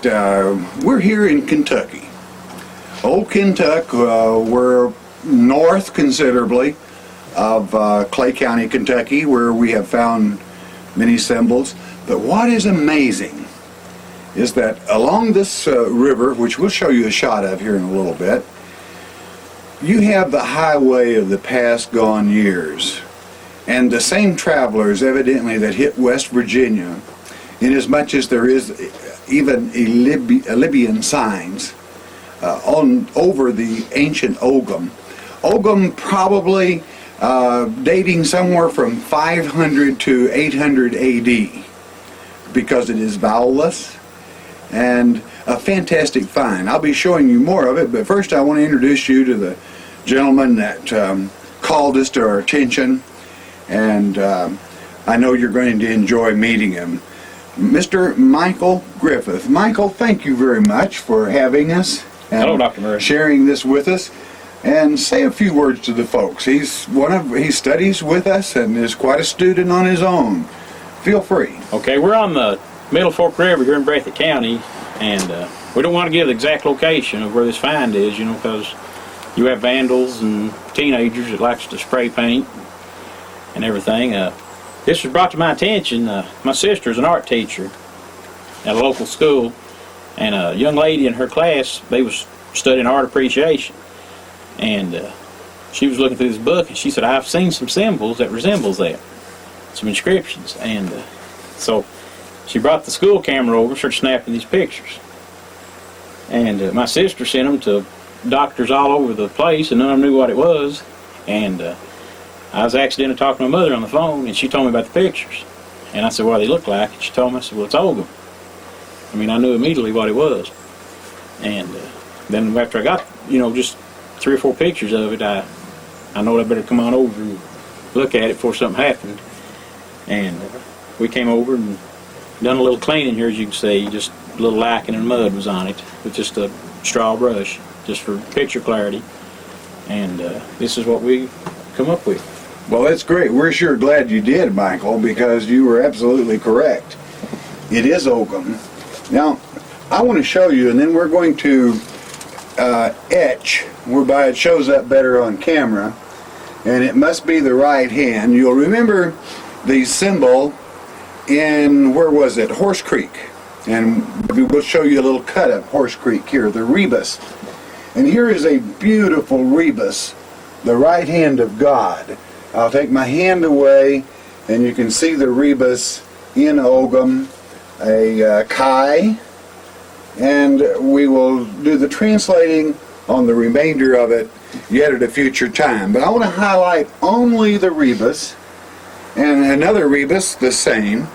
right, we're here in Kentucky. Old Kentucky, we're north considerably of Clay County, Kentucky, where we have found many symbols. But what is amazing is that along this river, which we'll show you a shot of here in a little bit, you have the highway of the past gone years. And the same travelers evidently that hit West Virginia, inasmuch as there is even Libyan signs over the ancient Ogham. Ogham probably dating somewhere from 500 to 800 AD, because it is vowelless, and a fantastic find. I'll be showing you more of it, but first I want to introduce you to the gentleman that called us to our attention, and I know you're going to enjoy meeting him. Mr. Michael Griffith. Michael, thank you very much for having us. And hello, Dr. Murray. Sharing this with us. And say a few words to the folks. He studies with us and is quite a student on his own. Feel free. Okay, we're on the Middle Fork River here in Breathitt County, and we don't want to give the exact location of where this find is, you know, because you have vandals and teenagers that likes to spray paint and everything. This was brought to my attention. My sister is an art teacher at a local school, and a young lady in her class, they was studying art appreciation, and she was looking through this book, and she said, I've seen some symbols that resembles that, some inscriptions. And so she brought the school camera over and started snapping these pictures, and my sister sent them to doctors all over the place, and none of them knew what it was. And I was accidentally talking to my mother on the phone, and she told me about the pictures. And I said, what do they look like? And she told me. I said, well, it's Ogham. I mean, I knew immediately what it was. And then after I got, you know, just 3 or 4 pictures of it, I know I better come on over and look at it before something happened. And we came over and done a little cleaning here, as you can see. Just a little lichen and mud was on it with just a straw brush, just for picture clarity. And this is what we come up with. Well, that's great. We're sure glad you did, Michael, because you were absolutely correct. It is Ogham. Now, I want to show you, and then we're going to etch, whereby it shows up better on camera, and it must be the right hand. You'll remember the symbol in, where was it? Horse Creek. And we'll show you a little cut of Horse Creek here, the rebus. And here is a beautiful rebus, the right hand of God. I'll take my hand away, and you can see the rebus in Ogham, a Chi, and we will do the translating on the remainder of it yet at a future time. But I want to highlight only the rebus, and another rebus, the same,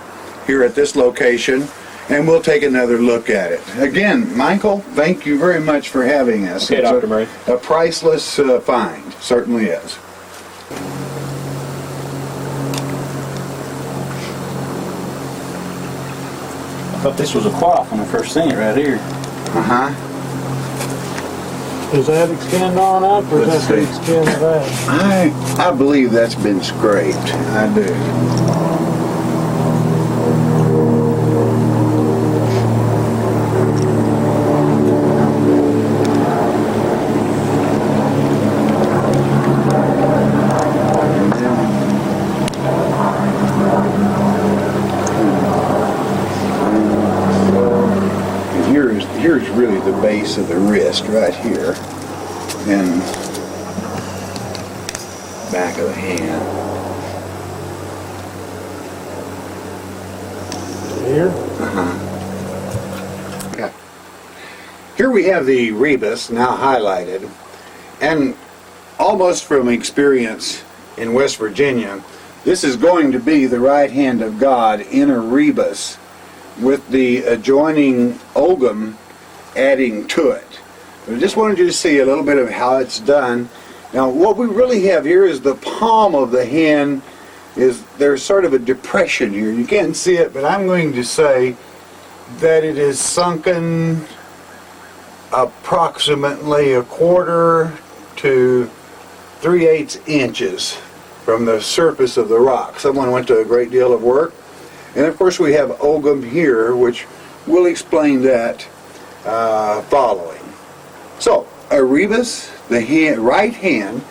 here at this location, and we'll take another look at it. Again, Michael, thank you very much for having us. Okay, Dr. Murray. A priceless find, certainly is. I thought this was a cloth when I first seen it right here. Does that extend on up, or does that extend back? I believe that's been scraped. I do. Here's really the base of the wrist right here, and back of the hand. Here? Yeah. Here we have the rebus now highlighted, and almost from experience in West Virginia, this is going to be the right hand of God in a rebus with the adjoining Ogham adding to it. But I just wanted you to see a little bit of how it's done. Now what we really have here is the palm of the hand. There's sort of a depression here. You can't see it, but I'm going to say that it is sunken approximately 1/4 to 3/8 inches from the surface of the rock. Someone went to a great deal of work. And of course we have Ogham here, which we'll explain that following. So, a rebus, the right hand,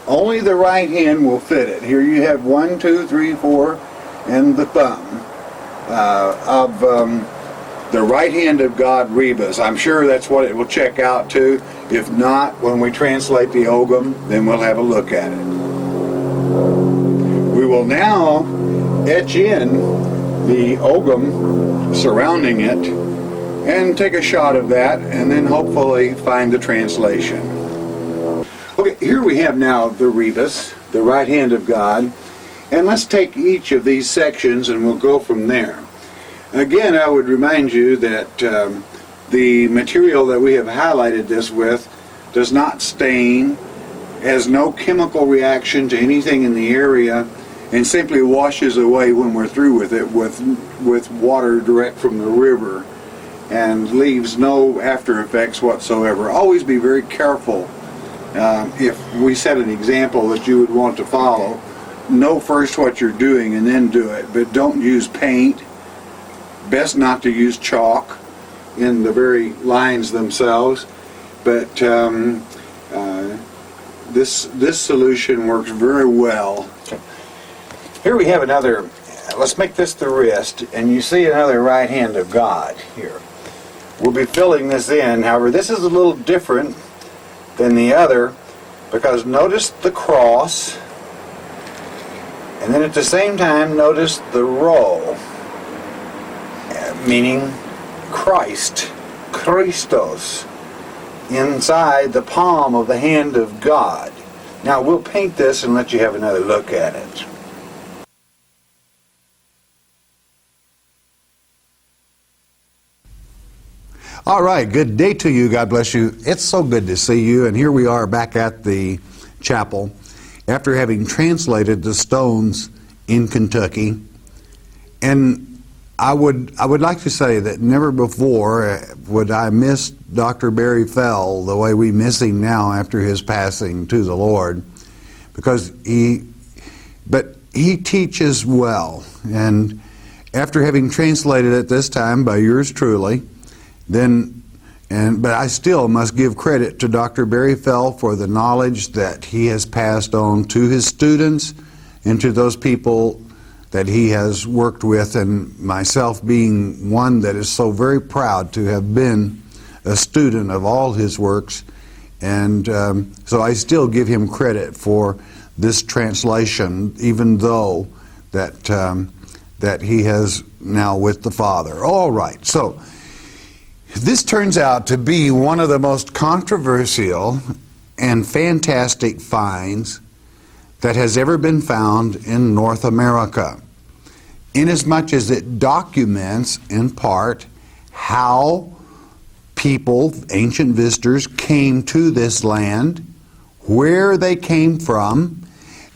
only the right hand will fit it. Here you have 1, 2, 3, 4, and the thumb of the right hand of God rebus. I'm sure that's what it will check out to. If not, when we translate the ogum, then we'll have a look at it. We will now etch in the ogum surrounding it and take a shot of that, and then hopefully find the translation. Okay, here we have now the rebus, the right hand of God, and let's take each of these sections and we'll go from there. Again, I would remind you that the material that we have highlighted this with does not stain, has no chemical reaction to anything in the area, and simply washes away when we're through with it with water direct from the river, and leaves no after effects whatsoever. Always be very careful. If we set an example that you would want to follow, know first what you're doing and then do it, but don't use paint. Best not to use chalk in the very lines themselves, but this solution works very well. Here we have another, let's make this the wrist, and you see another right hand of God here. We'll be filling this in. However, this is a little different than the other, because notice the cross, and then at the same time notice the row, meaning Christ, Christos, inside the palm of the hand of God. Now we'll paint this and let you have another look at it. All right, good day to you. God bless you. It's so good to see you. And here we are back at the chapel after having translated the stones in Kentucky. And I would like to say that never before would I miss Dr. Barry Fell the way we miss him now after his passing to the Lord, because he teaches well. And after having translated it this time by yours truly, but I still must give credit to Dr. Barry Fell for the knowledge that he has passed on to his students and to those people that he has worked with, and myself being one that is so very proud to have been a student of all his works. And so I still give him credit for this translation, even though that he has now with the Father. All right, so this turns out to be one of the most controversial and fantastic finds that has ever been found in North America, inasmuch as it documents, in part, how people, ancient visitors, came to this land, where they came from,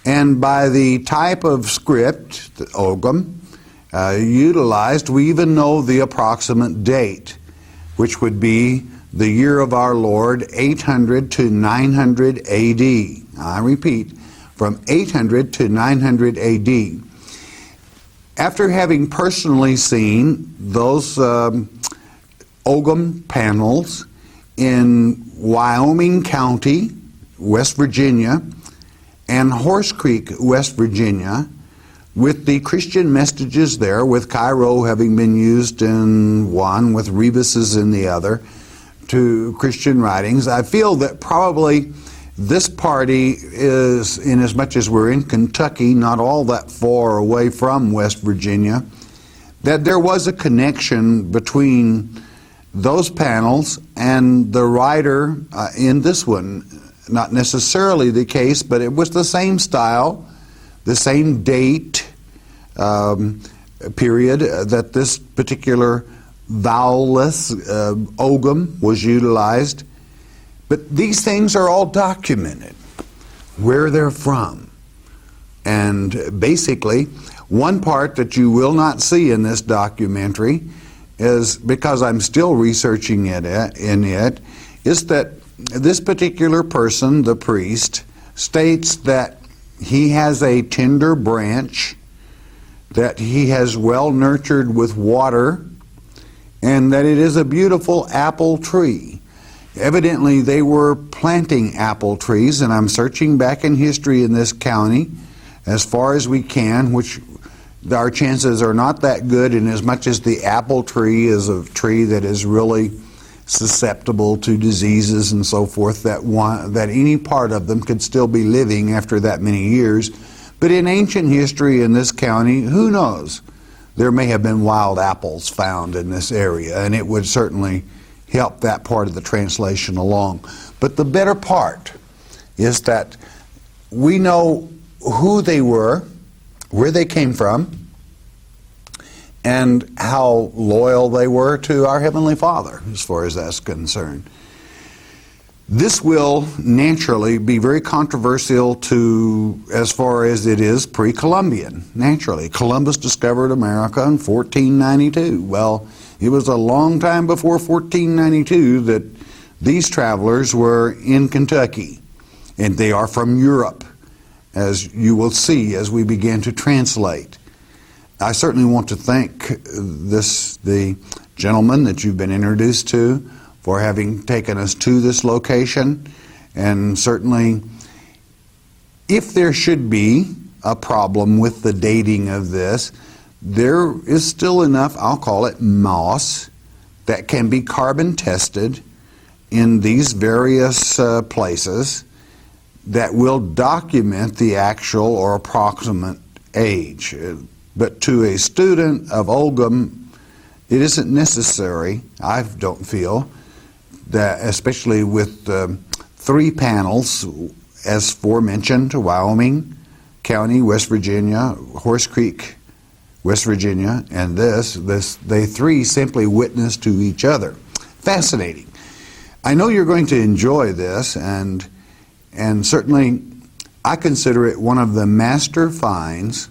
and by the type of script, the Ogham, utilized, we even know the approximate date, which would be the year of our Lord, 800 to 900 A.D. I repeat, from 800 to 900 A.D. After having personally seen those Ogham panels in Wyoming County, West Virginia, and Horse Creek, West Virginia, with the Christian messages there, with Cairo having been used in one, with rebuses in the other, to Christian writings, I feel that probably this party is, in as much as we're in Kentucky, not all that far away from West Virginia, that there was a connection between those panels and the writer in this one. Not necessarily the case, but it was the same style, the same date period that this particular vowelless Ogham was utilized. But these things are all documented, where they're from. And basically, one part that you will not see in this documentary is, because I'm still researching it, is that this particular person, the priest, states that he has a tender branch that he has well nurtured with water, and that it is a beautiful apple tree. Evidently, they were planting apple trees, and I'm searching back in history in this county as far as we can, which our chances are not that good, in as much as the apple tree is a tree that is really susceptible to diseases and so forth, that any part of them could still be living after that many years. But in ancient history in this county, who knows? There may have been wild apples found in this area, and it would certainly help that part of the translation along. But the better part is that we know who they were, where they came from, and how loyal they were to our Heavenly Father, as far as that's concerned. This will naturally be very controversial to, as far as it is pre-Columbian. Naturally, Columbus discovered America in 1492. Well, it was a long time before 1492 that these travelers were in Kentucky, and they are from Europe, as you will see as we begin to translate. I certainly want to thank the gentleman that you've been introduced to for having taken us to this location, and certainly if there should be a problem with the dating of this, there is still enough, I'll call it moss, that can be carbon tested in these various places that will document the actual or approximate age. But to a student of Oldham, it isn't necessary, I don't feel, that especially with 3 panels, as forementioned, Wyoming County, West Virginia, Horse Creek, West Virginia, and they 3 simply witness to each other. Fascinating. I know you're going to enjoy this, and certainly I consider it one of the master finds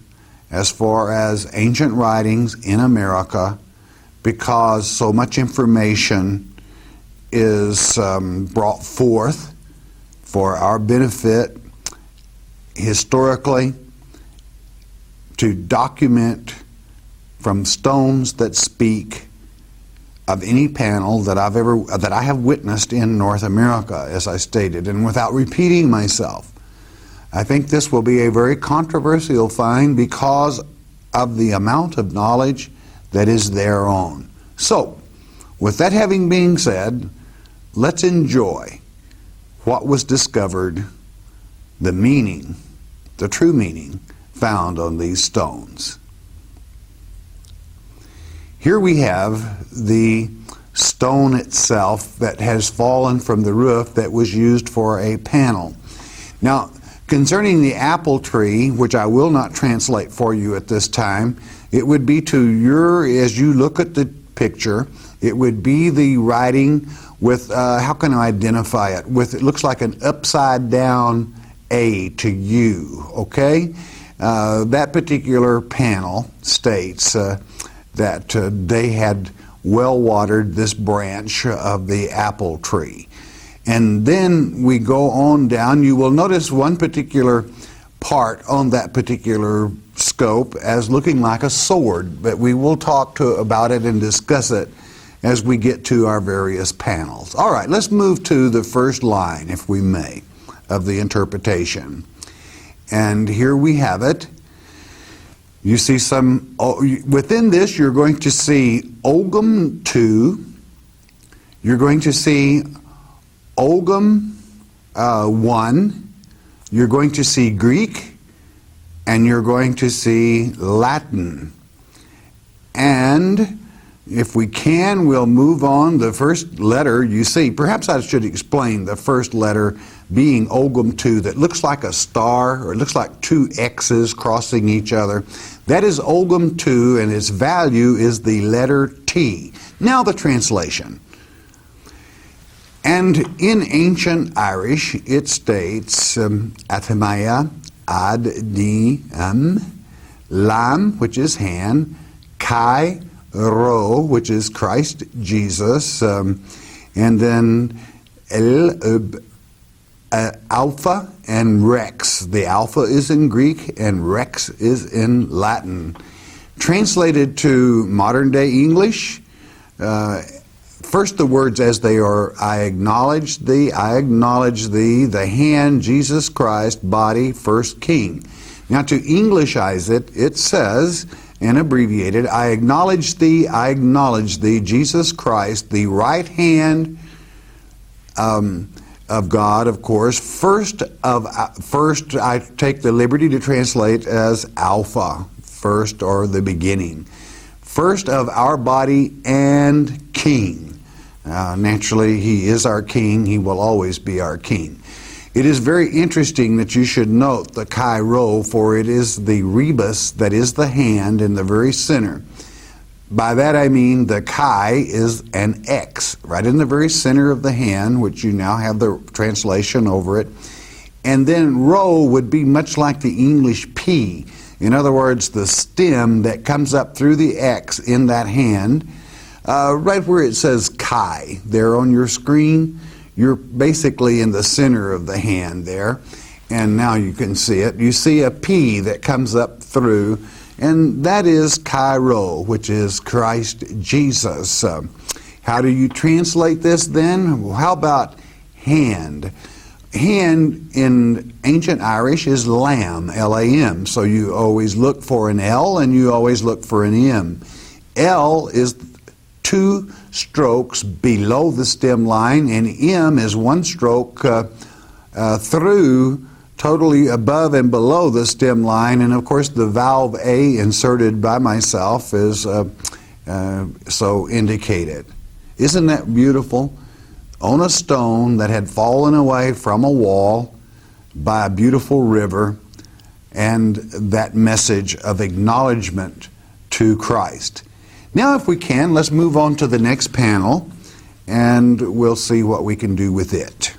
as far as ancient writings in America, because so much information is brought forth for our benefit historically, to document from stones that speak of any panel that I have witnessed in North America, as I stated. And without repeating myself, I think this will be a very controversial find because of the amount of knowledge that is thereon. So, with that having been said, let's enjoy what was discovered, the meaning, the true meaning found on these stones. Here we have the stone itself that has fallen from the roof that was used for a panel. Now, concerning the apple tree, which I will not translate for you at this time, it would be as you look at the picture, it would be the writing with, how can I identify it? It looks like an upside down A to U, okay? That particular panel states that they had well watered this branch of the apple tree. And then we go on down. You will notice one particular part on that particular scope as looking like a sword, but we will talk about it and discuss it as we get to our various panels. All right, let's move to the first line, if we may, of the interpretation. And here we have it. You see within this you're going to see Ogham 2, you're going to see Ogham 1, you're going to see Greek, and you're going to see Latin. And if we can, we'll move on. The first letter you see, perhaps I should explain the first letter being Ogham 2, that looks like a star, or it looks like 2 X's crossing each other. That is Ogham 2, and its value is the letter T. Now the translation. And in ancient Irish, it states, Atamaya, ad, di, lam, which is hand, kai, ro, which is Christ Jesus, and then alpha and rex. The alpha is in Greek and rex is in Latin. Translated to modern day English, First, the words as they are: I acknowledge thee, the hand, Jesus Christ, body, first King. Now, to Englishize it, it says, and abbreviated, I acknowledge thee, Jesus Christ, the right hand of God, of course. First, I take the liberty to translate as Alpha, first or the beginning. First of our body and King. Naturally, He is our King. He will always be our King. It is very interesting that you should note the chi rho, for it is the rebus that is the hand in the very center. By that I mean the chi is an X right in the very center of the hand, which you now have the translation over it. And then rho would be much like the English P. In other words, the stem that comes up through the X in that hand, right where it says chi there on your screen. You're basically in the center of the hand there, and now you can see it. You see a P that comes up through, and that is chi rho, which is Christ Jesus. How do you translate this then? Well, how about hand? Hand in ancient Irish is lamb, L-A-M. So you always look for an L and you always look for an M. L is 2 strokes below the stem line, and M is 1 stroke through, totally above and below the stem line. And of course the valve A inserted by myself is so indicated. Isn't that beautiful? On a stone that had fallen away from a wall by a beautiful river, and that message of acknowledgement to Christ. Now, if we can, let's move on to the next panel, and we'll see what we can do with it.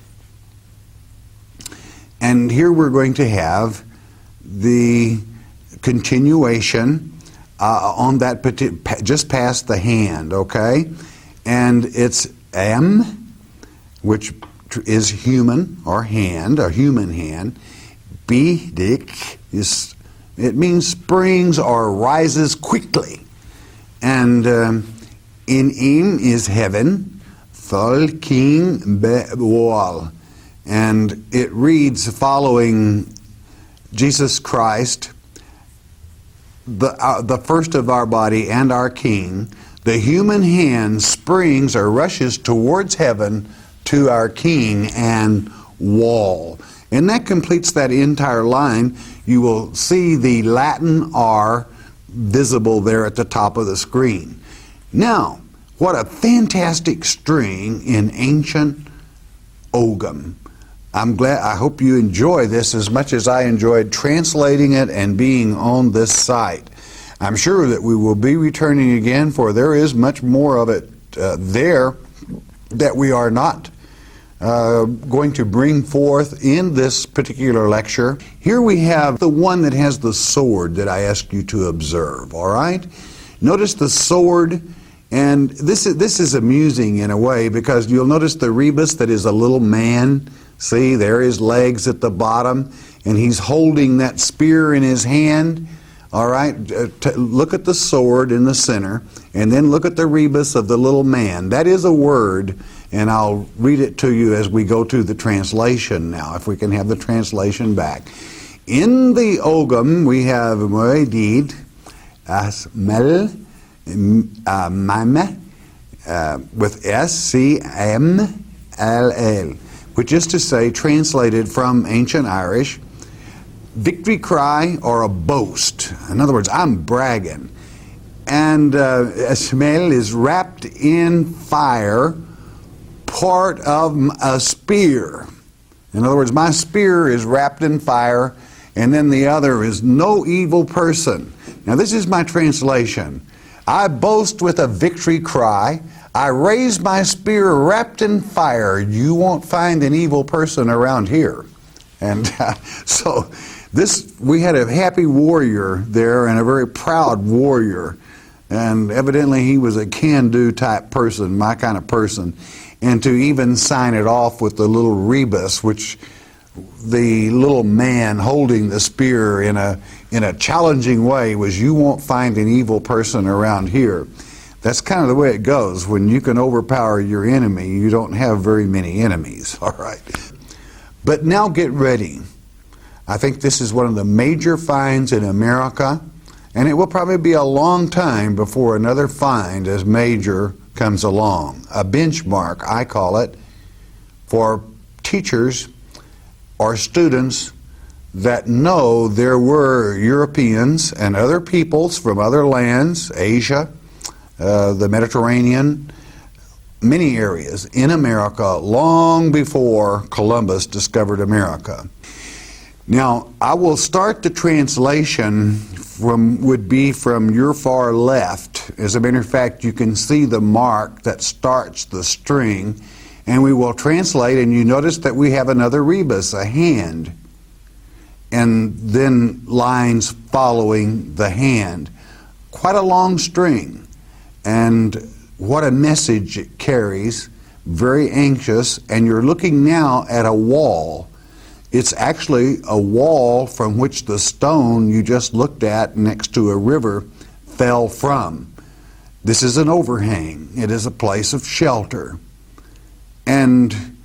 And here we're going to have the continuation on that just past the hand, okay? And it's M, which is human or hand, a human hand. Bidik it means springs or rises quickly. And in Im is heaven, Thol King Be-Wal. And it reads, following Jesus Christ, the first of our body and our King, the human hand springs or rushes towards heaven to our King and wall. And that completes that entire line. You will see the Latin R visible there at the top of the screen. Now, what a fantastic string in ancient Ogham. I hope you enjoy this as much as I enjoyed translating it and being on this site. I'm sure that we will be returning again, for there is much more of it there that we are not going to bring forth in this particular lecture. Here we have the one that has the sword that I asked you to observe, all right? Notice the sword, and this is amusing in a way, because you'll notice the rebus that is a little man. See, there his legs at the bottom, and he's holding that spear in his hand. All right, look at the sword in the center, and then look at the rebus of the little man. That is a word, and I'll read it to you as we go to the translation now, if we can have the translation back. In the Ogham, we have Moedid, Asmel, Mame, with S-C-M-L-L, which is to say, translated from ancient Irish, victory cry or a boast. In other words, I'm bragging. And Asmel is wrapped in fire, part of a spear. In other words, my spear is wrapped in fire, and then the other is no evil person. Now this is my translation. I boast with a victory cry. I raise my spear wrapped in fire. You won't find an evil person around here. And so we had a happy warrior there, and a very proud warrior. And evidently he was a can-do type person, my kind of person. And to even sign it off with the little rebus, which the little man holding the spear in a challenging way was, you won't find an evil person around here. That's kind of the way it goes. When you can overpower your enemy, you don't have very many enemies, all right? But now get ready. I think this is one of the major finds in America, and it will probably be a long time before another find as major comes along. A benchmark, I call it, for teachers or students that know there were Europeans and other peoples from other lands, Asia, the Mediterranean, many areas in America long before Columbus discovered America. Now, I will start the translation would be from your far left. As a matter of fact, you can see the mark that starts the string, and we will translate, and you notice that we have another rebus, a hand, and then lines following the hand. Quite a long string, and what a message it carries. Very anxious, and you're looking now at a wall. It's actually a wall from which the stone you just looked at next to a river fell from. This is an overhang. It is a place of shelter. And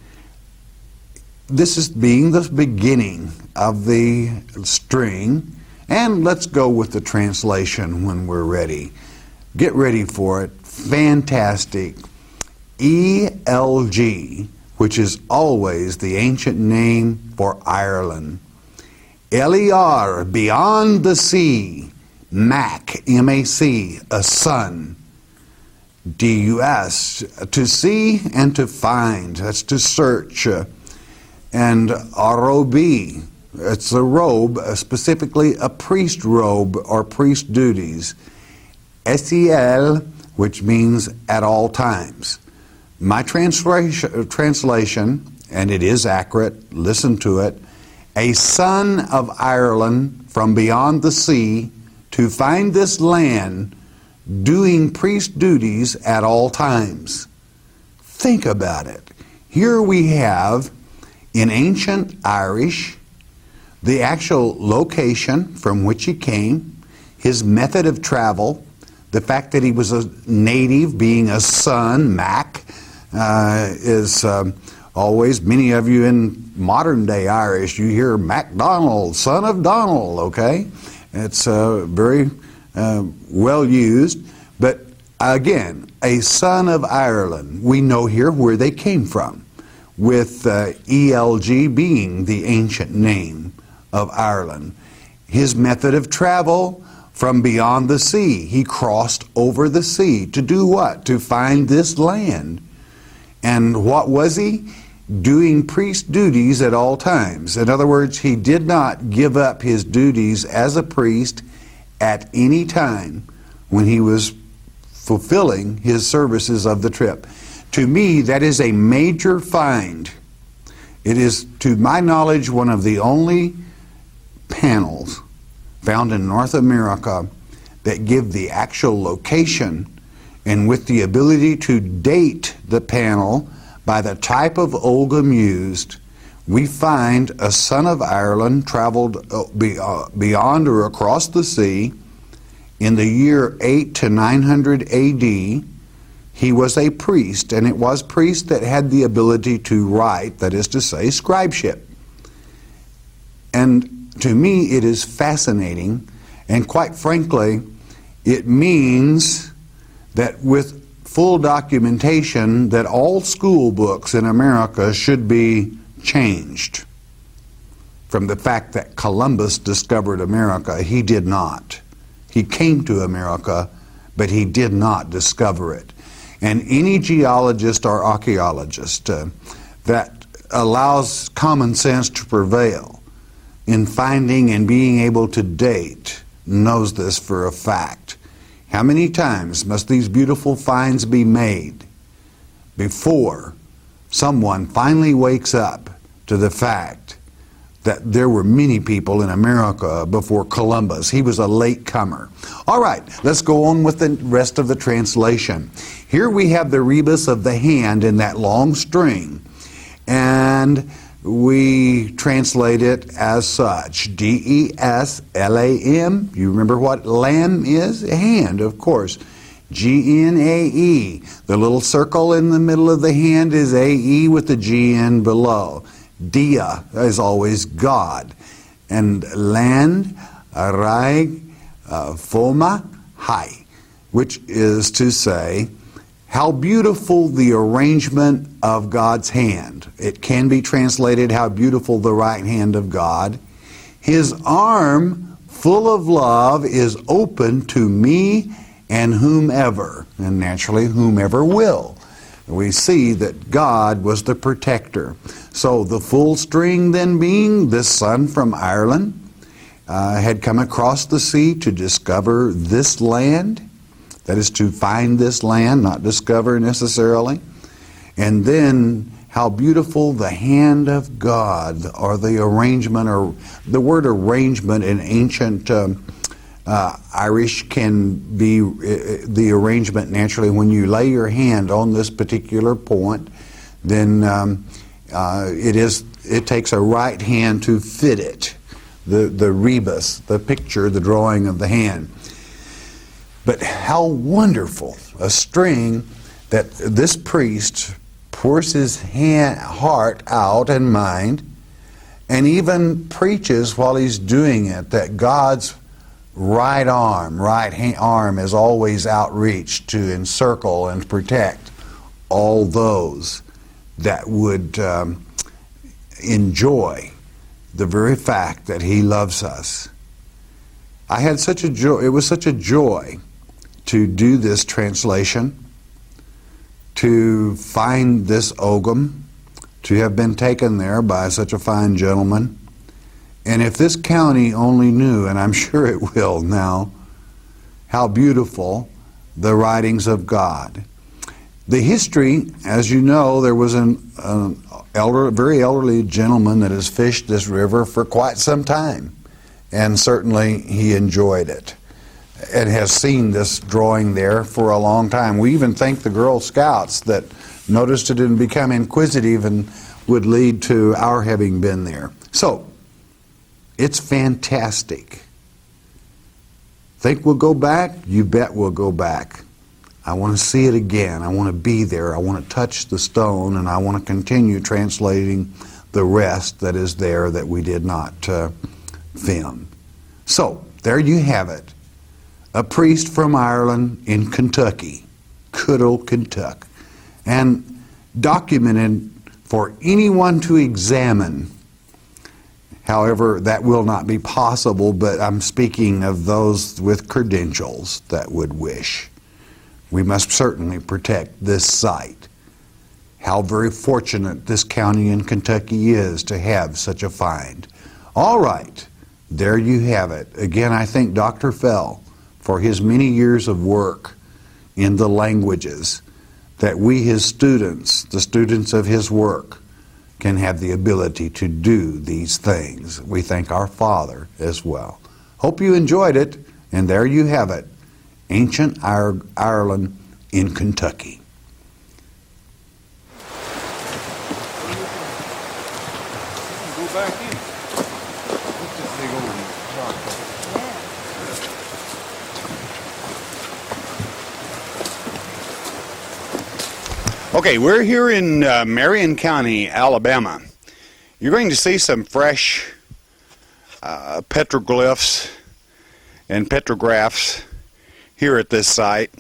this is being the beginning of the string. And let's go with the translation when we're ready. Get ready for it. Fantastic. ELG, which is always the ancient name for Ireland. LER, beyond the sea. MAC, M-A-C, a sun. DUS, to see and to find. That's to search. And ROB, it's a robe, specifically a priest robe or priest duties. SEL, which means at all times. My translation, and it is accurate, listen to it, a son of Ireland from beyond the sea to find this land doing priest duties at all times. Think about it. Here we have, in ancient Irish, the actual location from which he came, his method of travel, the fact that he was a native, being a son, Mac, is always, many of you in modern day Irish, you hear MacDonald, son of Donald, okay? It's very well used, but again, a son of Ireland. We know here where they came from, with ELG being the ancient name of Ireland. His method of travel, from beyond the sea. He crossed over the sea to do what? To find this land. And what was he? Doing priest duties at all times. In other words, he did not give up his duties as a priest at any time when he was fulfilling his services of the trip. To me, that is a major find. It is, to my knowledge, one of the only panels found in North America that give the actual location, and with the ability to date the panel by the type of ogham used, we find a son of Ireland traveled beyond or across the sea in the year 8 to 900 AD. He was a priest, and it was priest that had the ability to write, that is to say, scribeship. And to me, it is fascinating, and quite frankly, it means that with full documentation that all school books in America should be changed from the fact that Columbus discovered America. He did not. He came to America, but he did not discover it. And any geologist or archaeologist that allows common sense to prevail in finding and being able to date knows this for a fact. How many times must these beautiful finds be made before someone finally wakes up to the fact that there were many people in America before Columbus? He was a late comer. All right, let's go on with the rest of the translation. Here we have the rebus of the hand in that long string, and we translate it as such. DESLAM. You remember what lamb is? A hand, of course. G-N-A-E. The little circle in the middle of the hand is A-E with the G-N below. Dia is always God. And land, Araig, Foma, Hai, which is to say, how beautiful the arrangement of God's hand. It can be translated, how beautiful the right hand of God. His arm, full of love, is open to me and whomever, and naturally whomever will. We see that God was the protector. So the full string then being this son from Ireland had come across the sea to discover this land. That is, to find this land, not discover necessarily. And then how beautiful the hand of God, or the arrangement, or the word arrangement in ancient Irish can be the arrangement naturally. When you lay your hand on this particular point, then it takes a right hand to fit it. The rebus, the picture, the drawing of the hand. But how wonderful a string that this priest pours his heart out and mind, and even preaches while he's doing it that God's right arm is always outreached to encircle and protect all those that would enjoy the very fact that He loves us. I had such a joy. It was such a joy to do this translation, to find this Ogham, to have been taken there by such a fine gentleman. And if this county only knew, and I'm sure it will now, how beautiful the writings of God. The history, as you know, there was an very elderly gentleman that has fished this river for quite some time, and certainly he enjoyed it and has seen this drawing there for a long time. We even thank the Girl Scouts that noticed it and become inquisitive and would lead to our having been there. So, it's fantastic. Think we'll go back? You bet we'll go back. I want to see it again. I want to be there. I want to touch the stone, and I want to continue translating the rest that is there that we did not film. So, there you have it. A priest from Ireland in Kentucky, good old Kentucky, and documented for anyone to examine. However, that will not be possible, but I'm speaking of those with credentials that would wish. We must certainly protect this site. How very fortunate this county in Kentucky is to have such a find. All right, there you have it. Again, I thank Dr. Fell for his many years of work in the languages, that we, his students, the students of his work, can have the ability to do these things. We thank our Father as well. Hope you enjoyed it, and there you have it, ancient Ireland in Kentucky. Go back in. Look at this big old rock. Okay, we're here in Marion County, Alabama. You're going to see some fresh petroglyphs and petrographs here at this site.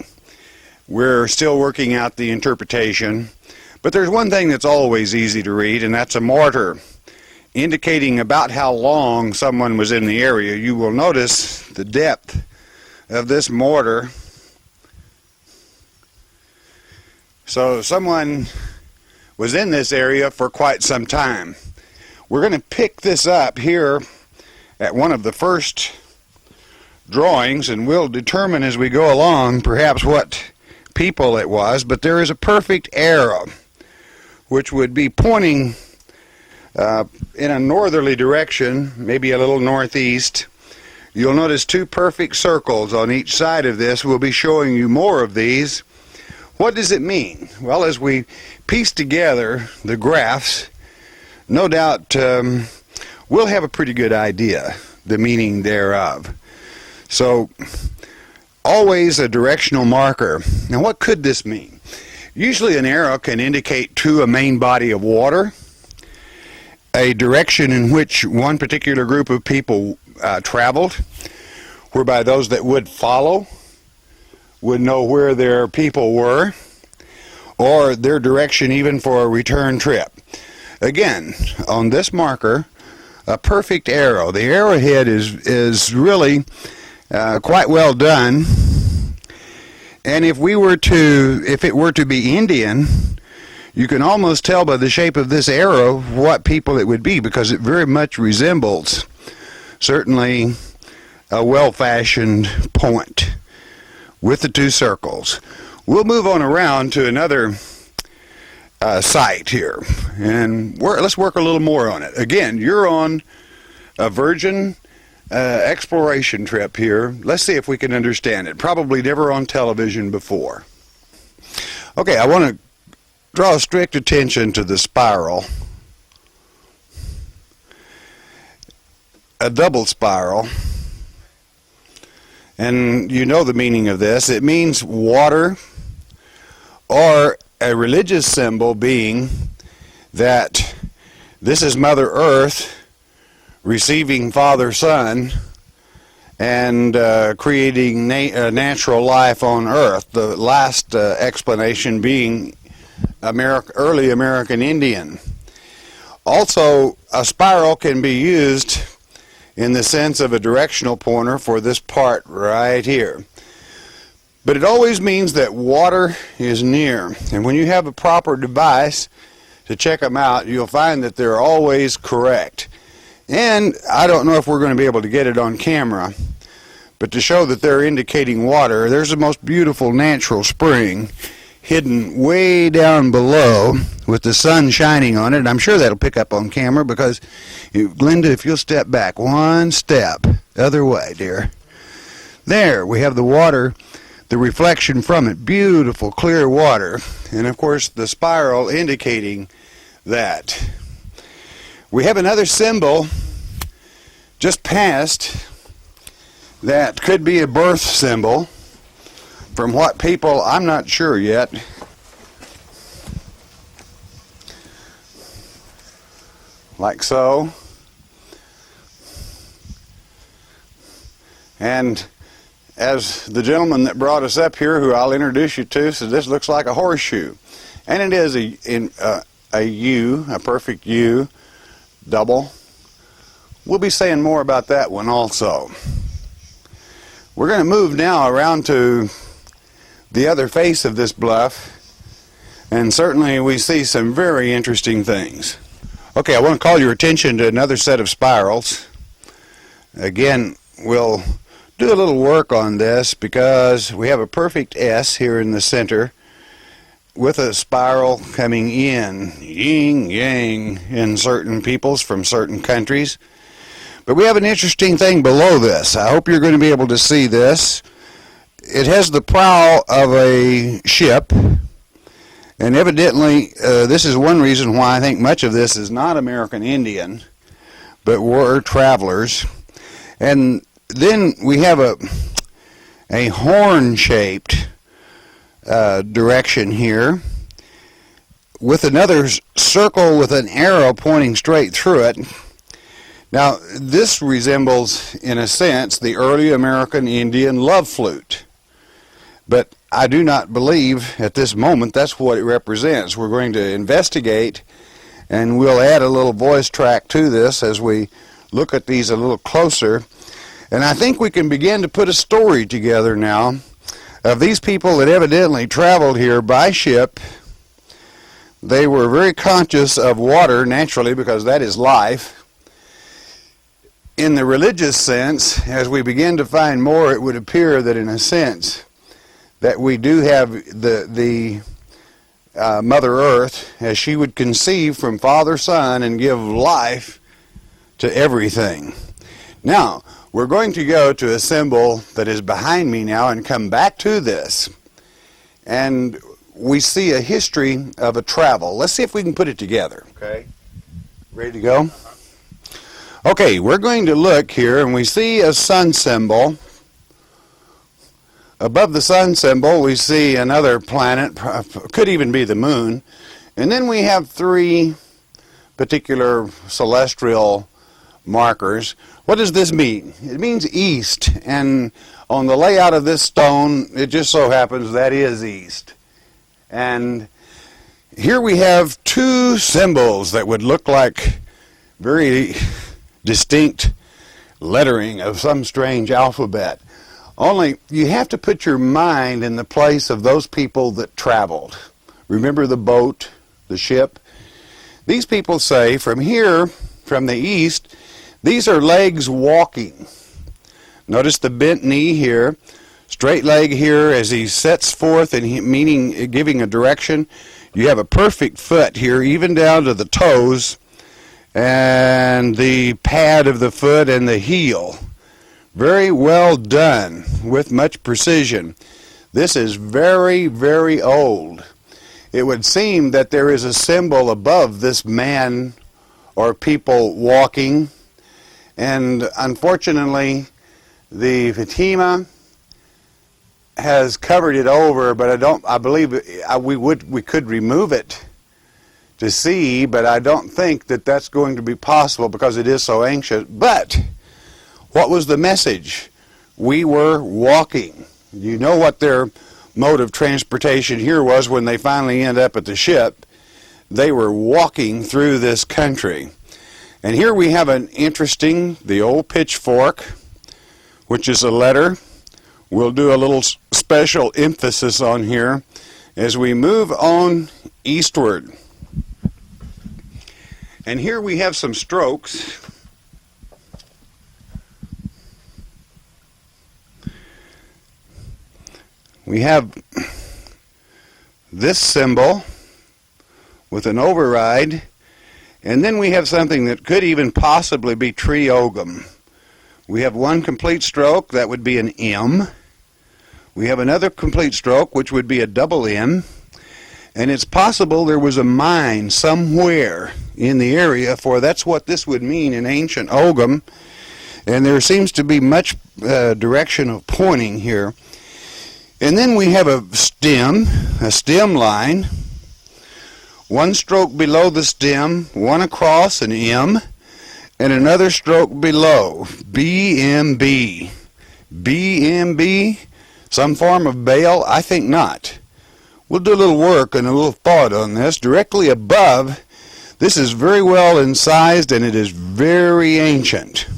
We're still working out the interpretation, but there's one thing that's always easy to read, and that's a mortar, indicating about how long someone was in the area. You will notice the depth of this mortar. So someone was in this area for quite some time. We're going to pick this up here at one of the first drawings, and we'll determine as we go along perhaps what people it was, but there is a perfect arrow which would be pointing in a northerly direction, maybe a little northeast. You'll notice two perfect circles on each side of this. We'll be showing you more of these. What does it mean? Well, as we piece together the graphs, no doubt we'll have a pretty good idea the meaning thereof. So always a directional marker. Now, what could this mean? Usually an arrow can indicate to a main body of water, a direction in which one particular group of people traveled, whereby those that would follow would know where their people were, or their direction even for a return trip. Again, on this marker, a perfect arrow. The arrowhead is really quite well done. And if it were to be Indian, you can almost tell by the shape of this arrow what people it would be, because it very much resembles certainly a well-fashioned point with the two circles. We'll move on around to another site here, and let's work a little more on it. Again, you're on a virgin exploration trip here. Let's see if we can understand it. Probably never on television before. Okay, I want to draw strict attention to the spiral. A double spiral. And you know the meaning of this. It means water, or a religious symbol being that this is Mother Earth receiving Father Son and creating natural life on Earth. The last explanation being early American Indian. Also, a spiral can be used in the sense of a directional pointer for this part right here. But it always means that water is near. And when you have a proper device to check them out, you'll find that they're always correct. And I don't know if we're going to be able to get it on camera, but to show that they're indicating water, there's the most beautiful natural spring hidden way down below with the sun shining on it. And I'm sure that'll pick up on camera, because Glenda, if you'll step back one step, other way, dear. There, we have the water, the reflection from it, beautiful clear water, and of course the spiral indicating that. We have another symbol just past that could be a birth symbol. From what people, I'm not sure yet. Like so. And as the gentleman that brought us up here, who I'll introduce you to, said this looks like a horseshoe. And it is a U, a perfect U, double. We'll be saying more about that one also. We're going to move now around to the other face of this bluff, and certainly we see some very interesting things. Okay, I want to call your attention to another set of spirals. Again, we'll do a little work on this because we have a perfect S here in the center with a spiral coming in, yin yang in certain peoples from certain countries. But we have an interesting thing below this. I hope you're going to be able to see this. It has the prow of a ship, and evidently this is one reason why I think much of this is not American Indian, but were travelers. And then we have a horn-shaped direction here with another circle with an arrow pointing straight through it. Now, this resembles, in a sense, the early American Indian love flute. But I do not believe at this moment that's what it represents. We're going to investigate, and we'll add a little voice track to this as we look at these a little closer. And I think we can begin to put a story together now of these people that evidently traveled here by ship. They were very conscious of water, naturally, because that is life. In the religious sense, as we begin to find more, it would appear that in a sense that we do have the Mother Earth, as she would conceive from Father, Son, and give life to everything. Now, we're going to go to a symbol that is behind me now and come back to this. And we see a history of a travel. Let's see if we can put it together. Okay? Ready to go? Okay, we're going to look here, and we see a sun symbol Above the sun symbol, we see another planet, could even be the moon. And then we have three particular celestial markers. What does this mean? It means east. And on the layout of this stone, it just so happens that is east. And here we have two symbols that would look like very distinct lettering of some strange alphabet. Only you have to put your mind in the place of those people that traveled. Remember the boat, the ship? These people say from here, from the east, these are legs walking. Notice the bent knee here, straight leg here as he sets forth and meaning giving a direction. You have a perfect foot here, even down to the toes and the pad of the foot and the heel. Very well done with much precision. This is very, very old. It would seem that there is a symbol above this man or people walking, and unfortunately the Fatima has covered it over, but I believe we could remove it to see, but I don't think that that's going to be possible because it is so ancient. But what was the message? We were walking. You know what their mode of transportation here was when they finally end up at the ship. They were walking through this country. And here we have an interesting, the old pitchfork, which is a letter. We'll do a little special emphasis on here as we move on eastward. And here we have some strokes. We have this symbol with an override, and then we have something that could even possibly be triogam. We have one complete stroke, that would be an M. We have another complete stroke, which would be a double M. And it's possible there was a mine somewhere in the area, for that's what this would mean in ancient Ogham. And there seems to be much direction of pointing here. And then we have a stem line, one stroke below the stem, one across, an M, and another stroke below, BMB. BMB, some form of bale? I think not. We'll do a little work and a little thought on this. Directly above, this is very well incised and it is very ancient.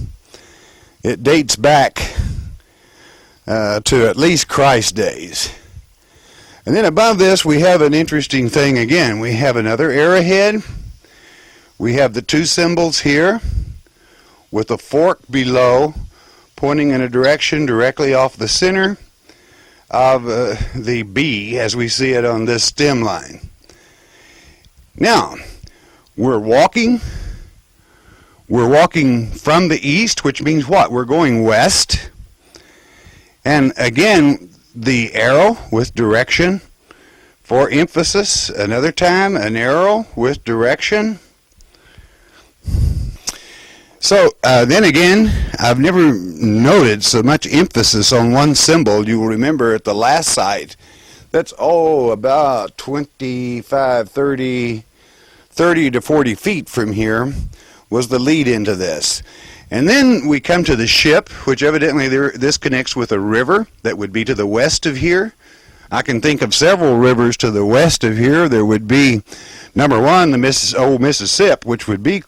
It dates back to at least Christ's days. And then above this we have an interesting thing again. We have another arrowhead. We have the two symbols here with a fork below pointing in a direction directly off the center of the B as we see it on this stem line. Now, we're walking from the east, which means what? We're going west. And again, the arrow with direction for emphasis. Another time, an arrow with direction. So then again, I've never noted so much emphasis on one symbol. You will remember at the last site, that's about 25, 30 to 40 feet from here was the lead into this. And then we come to the ship, which evidently this connects with a river that would be to the west of here. I can think of several rivers to the west of here. There would be, number one, the old Mississippi, which would be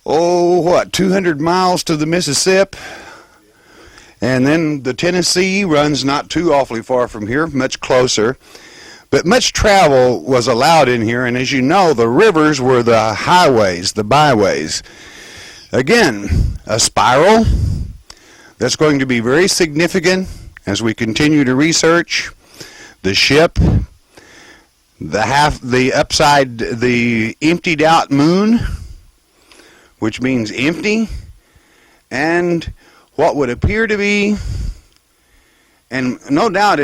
200 miles to the Mississippi. And then the Tennessee runs not too awfully far from here, much closer. But much travel was allowed in here, and as you know, the rivers were the highways, the byways. Again, a spiral that's going to be very significant as we continue to research. The ship, the emptied out moon, which means empty, and what would appear to be, and no doubt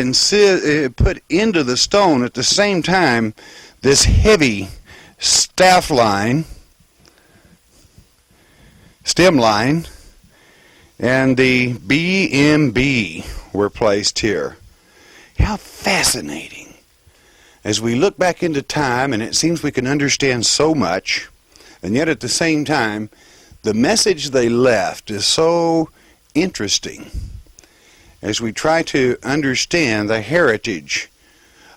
put into the stone at the same time, this heavy stem line, and the BMB, were placed here. How fascinating. As we look back into time, and it seems we can understand so much, and yet at the same time, the message they left is so interesting as we try to understand the heritage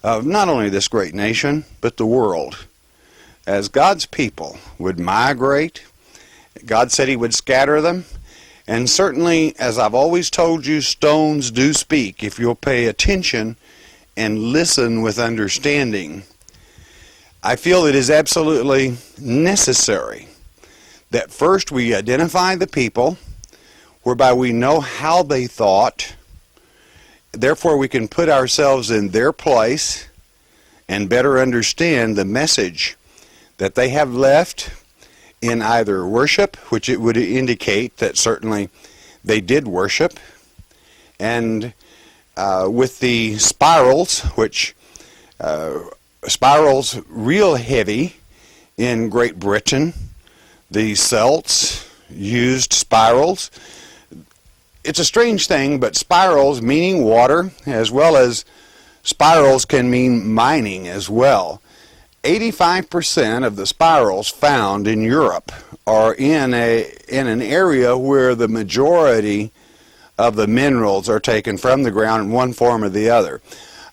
of not only this great nation, but the world. As God's people would migrate, God said He would scatter them, and certainly, as I've always told you, stones do speak if you'll pay attention and listen with understanding. I feel it is absolutely necessary that first we identify the people, whereby we know how they thought, therefore we can put ourselves in their place and better understand the message that they have left in either worship, which it would indicate that certainly they did worship, and with the spirals, which spirals real heavy in Great Britain. The Celts used spirals. It's a strange thing, but spirals meaning water, as well as spirals can mean mining as well. 85% of the spirals found in Europe are in an area where the majority of the minerals are taken from the ground in one form or the other.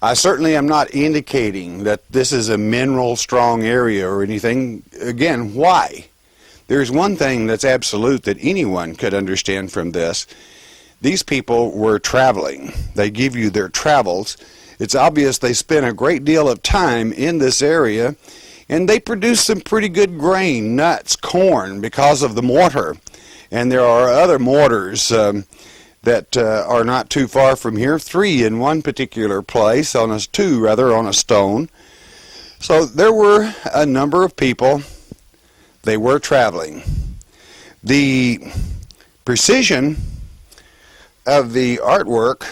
I certainly am not indicating that this is a mineral strong area or anything. Again, why? There's one thing that's absolute that anyone could understand from this. These people were traveling. They give you their travels. It's obvious they spent a great deal of time in this area, and they produced some pretty good grain, nuts, corn, because of the mortar. And there are other mortars that are not too far from here, 3 in one particular place, on a stone. So there were a number of people. They were traveling. The precision of the artwork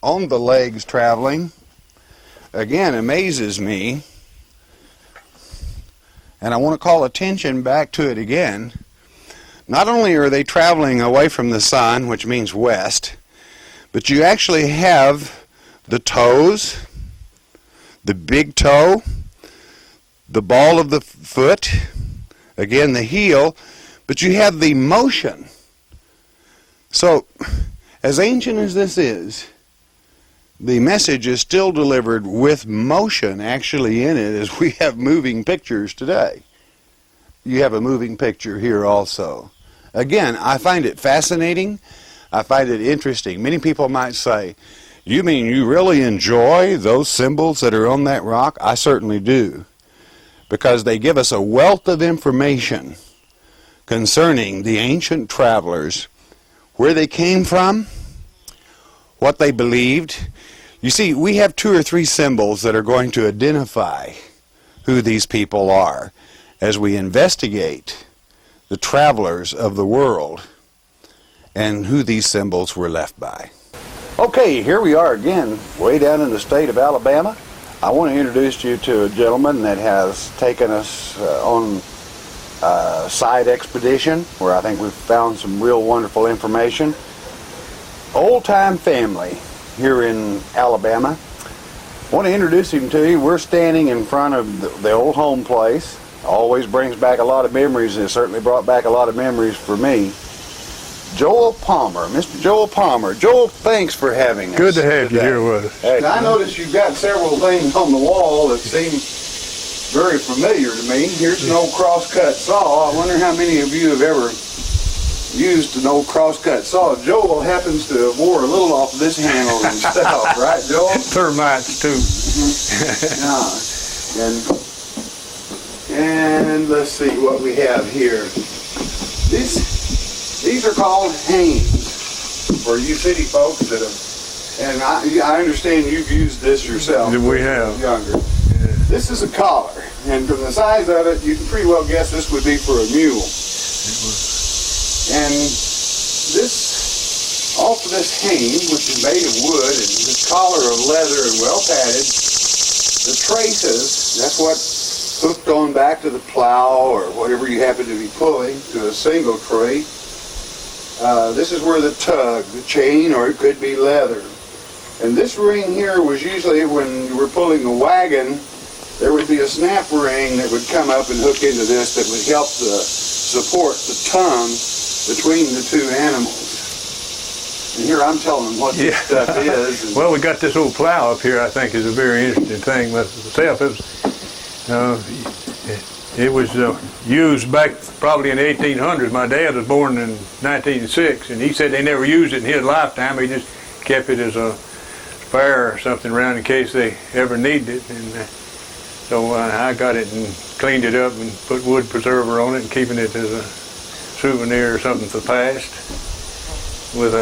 on the legs traveling, again, amazes me. And I want to call attention back to it again. Not only are they traveling away from the sun, which means west, but you actually have the toes, the big toe, the ball of the foot, again the heel, but you have the motion. So, as ancient as this is, the message is still delivered with motion actually in it, as we have moving pictures today. You have a moving picture here also. Again, I find it fascinating. I find it interesting. Many people might say, you mean you really enjoy those symbols that are on that rock? I certainly do, because they give us a wealth of information concerning the ancient travelers, where they came from, what they believed. You see, we have 2 or 3 symbols that are going to identify who these people are as we investigate the travelers of the world and who these symbols were left by. Okay, here we are again, way down in the state of Alabama. I want to introduce you to a gentleman that has taken us on a side expedition where I think we've found some real wonderful information. Old-time family here in Alabama. I want to introduce him to you. We're standing in front of the old home place. Always brings back a lot of memories, and it certainly brought back a lot of memories for me. Joel Palmer, Mr. Joel Palmer. Joel, thanks for having us. Good to have you today. here with us. Hey, I noticed you've got several things on the wall that seem very familiar to me. Here's an old crosscut saw. I wonder how many of you have ever used an old crosscut saw. Joel happens to have wore a little off of this handle himself, right, Joel? Termites too. And let's see what we have here. These are called hanes for you city folks that have, and I understand you've used this yourself. We have. Younger. This is a collar, and from the size of it, you can pretty well guess this would be for a mule. And this, off of this hane, which is made of wood, and this collar of leather and well padded, the traces, that's what hooked on back to the plow or whatever you happen to be pulling to a single tree. This is where the tug, the chain, or it could be leather. And this ring here was usually when you were pulling a wagon, there would be a snap ring that would come up and hook into this that would help support the tongue between the two animals. And here I'm telling them what this stuff is. Well, we got this old plow up here. I think is a very interesting thing myself. It was used back probably in the 1800s. My dad was born in 1906, and he said they never used it in his lifetime. He just kept it as a spare or something around in case they ever needed it. And so I got it and cleaned it up and put wood preserver on it and keeping it as a souvenir or something for the past with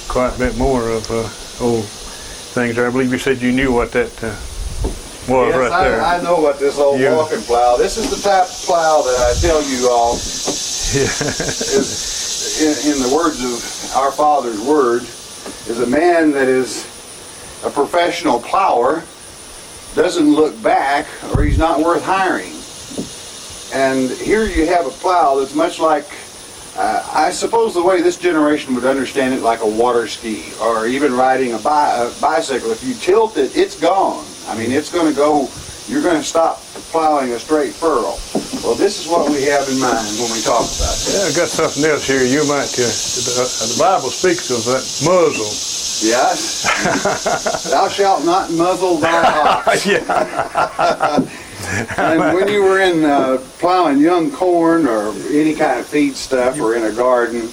quite a bit more of old things there. I believe you said you knew what that was right there. I know what this old walking plow. This is the type of plow that I tell you all is, in the words of our Father's Word, is a man that is a professional plower, doesn't look back, or he's not worth hiring. And here you have a plow that's much like, I suppose the way this generation would understand it, like a water ski, or even riding a bicycle. If you tilt it, it's gone. I mean, it's going to go, you're going to stop plowing a straight furrow. Well, this is what we have in mind when we talk about this. Yeah, I got something else here. You might, the Bible speaks of that muzzle. Yes. Thou shalt not muzzle thy ox. And when you were in plowing young corn or any kind of feed stuff or in a garden,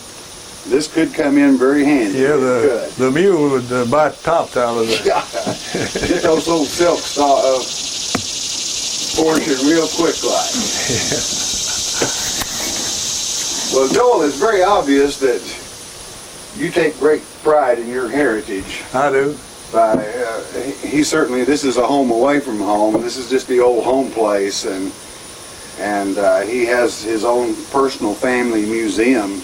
this could come in very handy. Yeah, the mule would bite tops out of it. Get those little silk portion real quick like. Well, Joel, it's very obvious that you take great pride in your heritage. I do. He certainly, this is a home away from home. This is just the old home place, and he has his own personal family museum.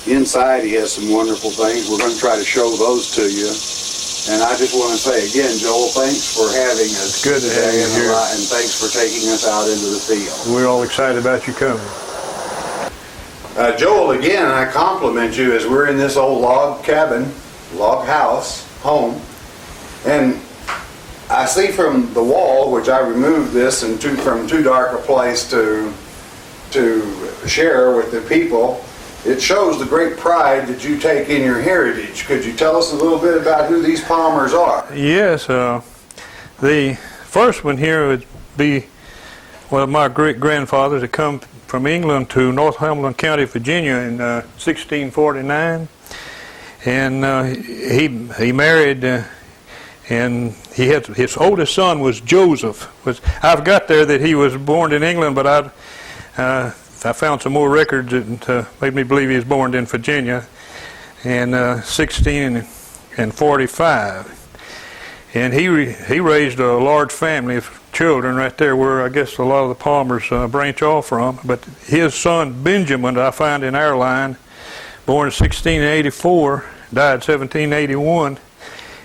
Inside he has some wonderful things. We're going to try to show those to you. And I just want to say again, Joel, thanks for having us good to have you here. And thanks for taking us out into the field. We're all excited about you coming. Joel, again, I compliment you as we're in this old log cabin, log house, home. And I see from the wall, which I removed this and from too dark a place to share with the people, it shows the great pride that you take in your heritage. Could you tell us a little bit about who these Palmers are? Yes, the first one here would be one of my great-grandfathers that come from England to Northumberland County, Virginia in 1649. And he married... and he had his oldest son was Joseph. I've got there that he was born in England, but I found some more records that made me believe he was born in Virginia in 1645. And he raised a large family of children right there, where I guess a lot of the Palmers branch off from. But his son Benjamin, I find in our line, born in 1684, died 1781.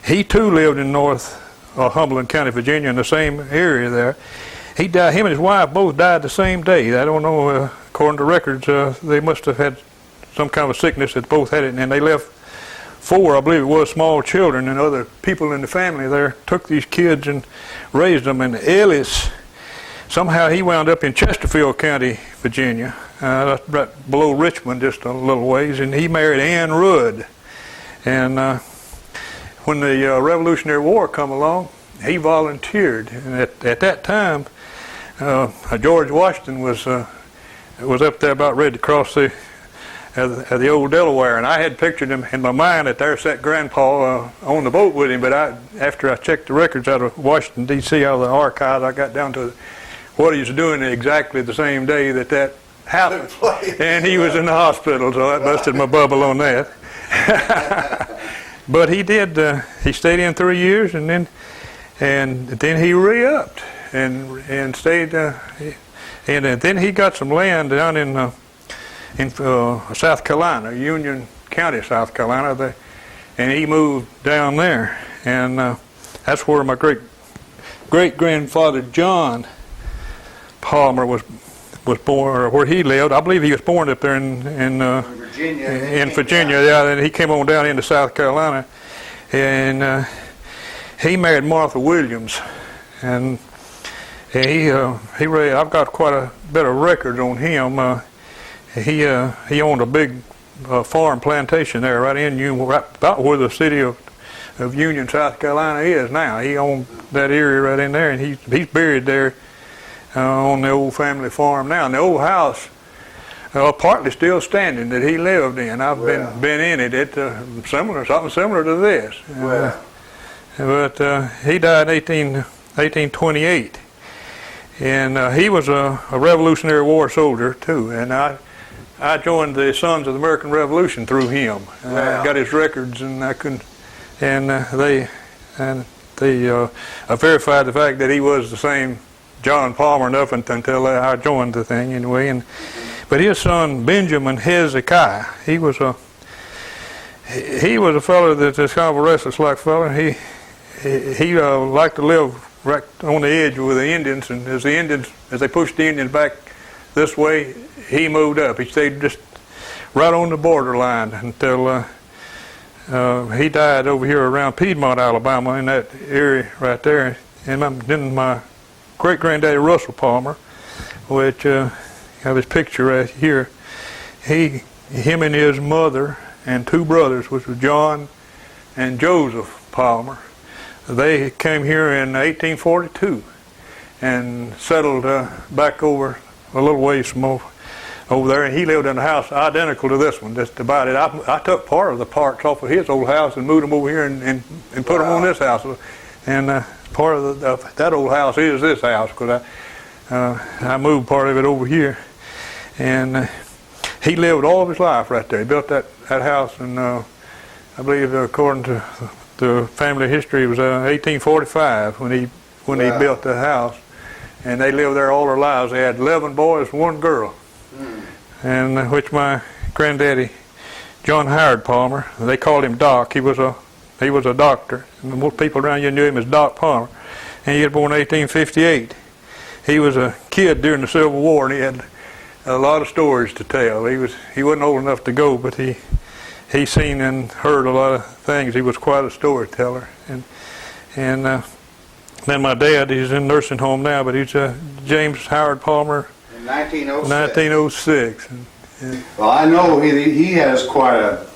He too lived in Northumberland County, Virginia, in the same area there. He died. Him and his wife both died the same day. I don't know. According to records, they must have had some kind of sickness that both had it, and they left 4, I believe it was, small children, and other people in the family there took these kids and raised them. And Ellis, somehow he wound up in Chesterfield County, Virginia, right below Richmond, just a little ways, and he married Ann Rudd. And when the Revolutionary War come along, he volunteered. And at that time, George Washington was up there about ready to cross the old Delaware, and I had pictured him in my mind that there sat Grandpa on the boat with him. But after I checked the records out of Washington, D.C., out of the archives, I got down to what he was doing exactly the same day that happened. And he was in the hospital, so that busted my bubble on that. But he did. He stayed in 3 years, and then he re-upped and stayed. And then he got some land down in South Carolina, Union County, South Carolina, and he moved down there. And that's where my great-grandfather John Palmer was was born, or where he lived. I believe he was born up there in Virginia. in Virginia. Yeah, then he came on down into South Carolina, and he married Martha Williams, and I've got quite a bit of records on him. He owned a big farm plantation there, right about where the city of Union, South Carolina is now. He owned that area right in there, and he's buried there on the old family farm now. And the old house, partly still standing, that he lived in. I've been in it. It's something similar to this. But he died in 1828, and he was a Revolutionary War soldier too. And I joined the Sons of the American Revolution through him. I got his records, and I couldn't. And they verified the fact that he was the same John Palmer enough until I joined the thing anyway. But his son Benjamin Hezekiah, he was a fellow that's kind of a restless-like fellow. He liked to live right on the edge with the Indians, and as they pushed the Indians back this way, he moved up. He stayed just right on the borderline until he died over here around Piedmont, Alabama, in that area right there. And then my great-granddaddy Russell Palmer, which have his picture right here, him and his mother and two brothers, which was John and Joseph Palmer, they came here in 1842 and settled back over a little ways from over there, and he lived in a house identical to this one, just about it. I took part of the parts off of his old house and moved them over here and put them on this house. And part of that old house is this house, because I moved part of it over here. And he lived all of his life right there. He built that house, and I believe according to the family history, it was 1845 when he built the house. And they lived there all their lives. They had 11 boys, 1 girl. And which my granddaddy, John Howard Palmer, they called him Doc. He was a doctor. And most people around here knew him as Doc Palmer. And he was born in 1858. He was a kid during the Civil War, and he had a lot of stories to tell. He wasn't old enough to go, but he seen and heard a lot of things. He was quite a storyteller. And then my dad, he's in nursing home now, but he's James Howard Palmer. In 1906. 1906. Well, I know he has quite an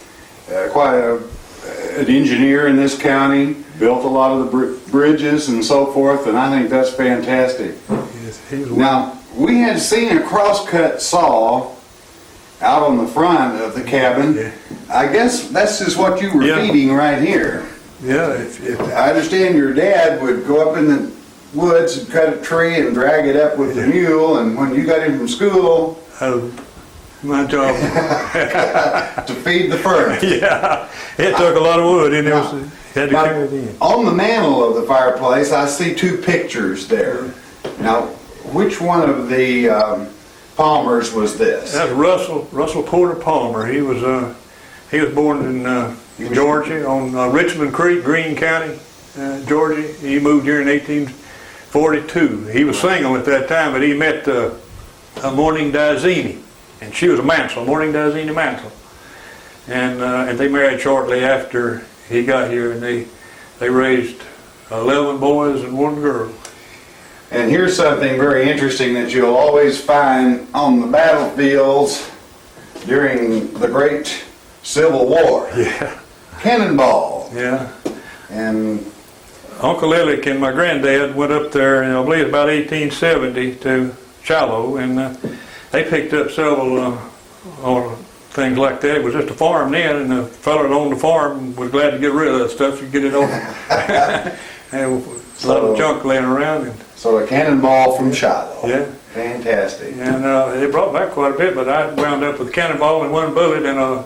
engineer in this county, built a lot of the bridges and so forth, and I think that's fantastic. Yes, now, we had seen a crosscut saw out on the front of the cabin. Yeah. I guess that's just what you were feeding right here. Yeah. I understand your dad would go up in the woods and cut a tree and drag it up with the mule, and when you got in from school, my job to feed the furnace. Yeah, it took a lot of wood, and had to carry it in. On the mantle of the fireplace, I see 2 pictures there. Now, which one of the Palmers was this? That's Russell Porter Palmer. He was born in Georgia on Richland Creek, Greene County, Georgia. He moved here in 1842. He was single at that time, but he met Morning Dazzini, and she was a Mansell, Morning Dazzini Mansell, and they married shortly after he got here, and they raised 11 boys and 1 girl. And here's something very interesting that you'll always find on the battlefields during the Great Civil War. Yeah. Cannonball. Yeah. And Uncle Illick and my granddad went up there, and I believe about 1870 to Shiloh, and they picked up several things like that. It was just a farm then, and the fellow that owned the farm was glad to get rid of that stuff. You get it over. And a lot of junk laying around. So a cannonball from Shiloh. Yeah. Fantastic. And it brought back quite a bit, but I wound up with a cannonball and 1 bullet and a...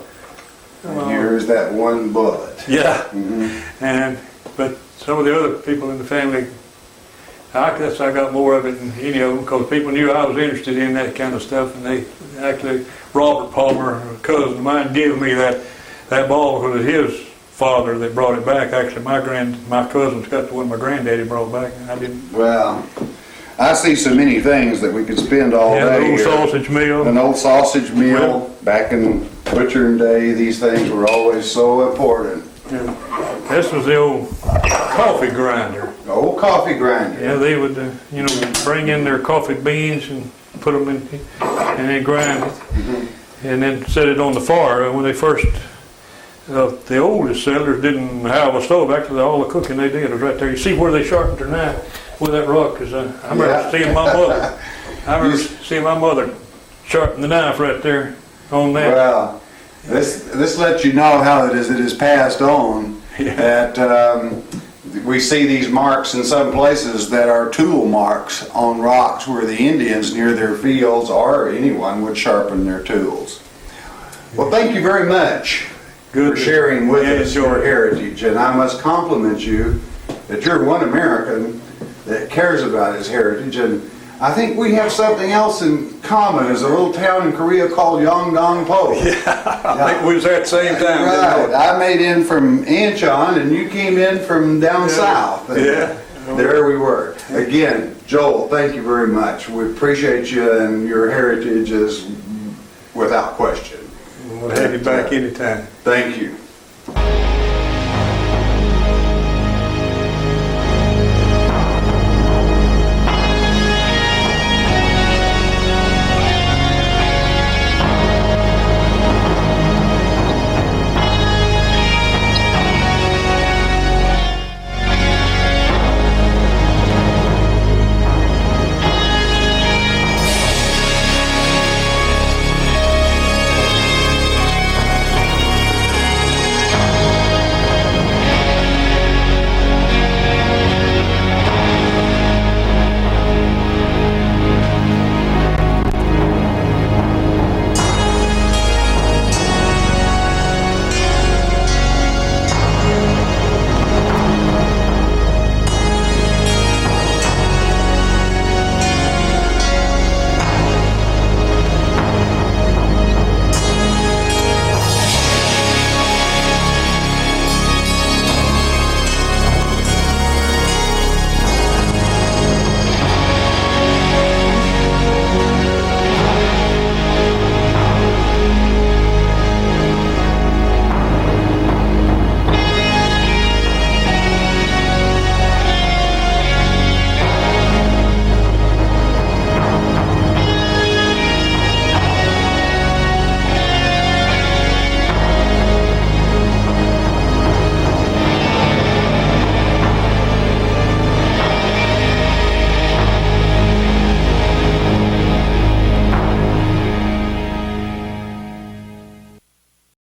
And here's that 1 bullet. Yeah. Mm-hmm. But some of the other people in the family, I guess I got more of it than any of them, because people knew I was interested in that kind of stuff, and they actually, Robert Palmer, a cousin of mine, gave me that ball because it was his father that brought it back. Actually, my cousins got the one my granddaddy brought back, and I didn't. Well, I see so many things that we could spend all Yeah, day the old here. sausage meal. An old sausage meal, back in butchering day, these things were always so important. This was the old coffee grinder. The old coffee grinder. Yeah, they would, bring in their coffee beans and put them in, and then grind it, and then set it on the fire. When they first, the oldest settlers didn't have a stove. Actually, all the cooking they did was right there. You see where they sharpened their knife with that rock? Because I remember seeing my mother. I remember seeing my mother sharpen the knife right there on that. Well, this lets you know how it is passed on. That we see these marks in some places that are tool marks on rocks where the Indians near their fields or anyone would sharpen their tools. Well, thank you very much for sharing with us your heritage, and I must compliment you that you're one American that cares about his heritage, and I think we have something else in common as a little town in Korea called Yongdong-po. I think we was there at the same time. Right. I made in from Incheon and you came in from down south. And there we were. Again, Joel, thank you very much. We appreciate you, and your heritage is without question. We'll have you back anytime. Thank you.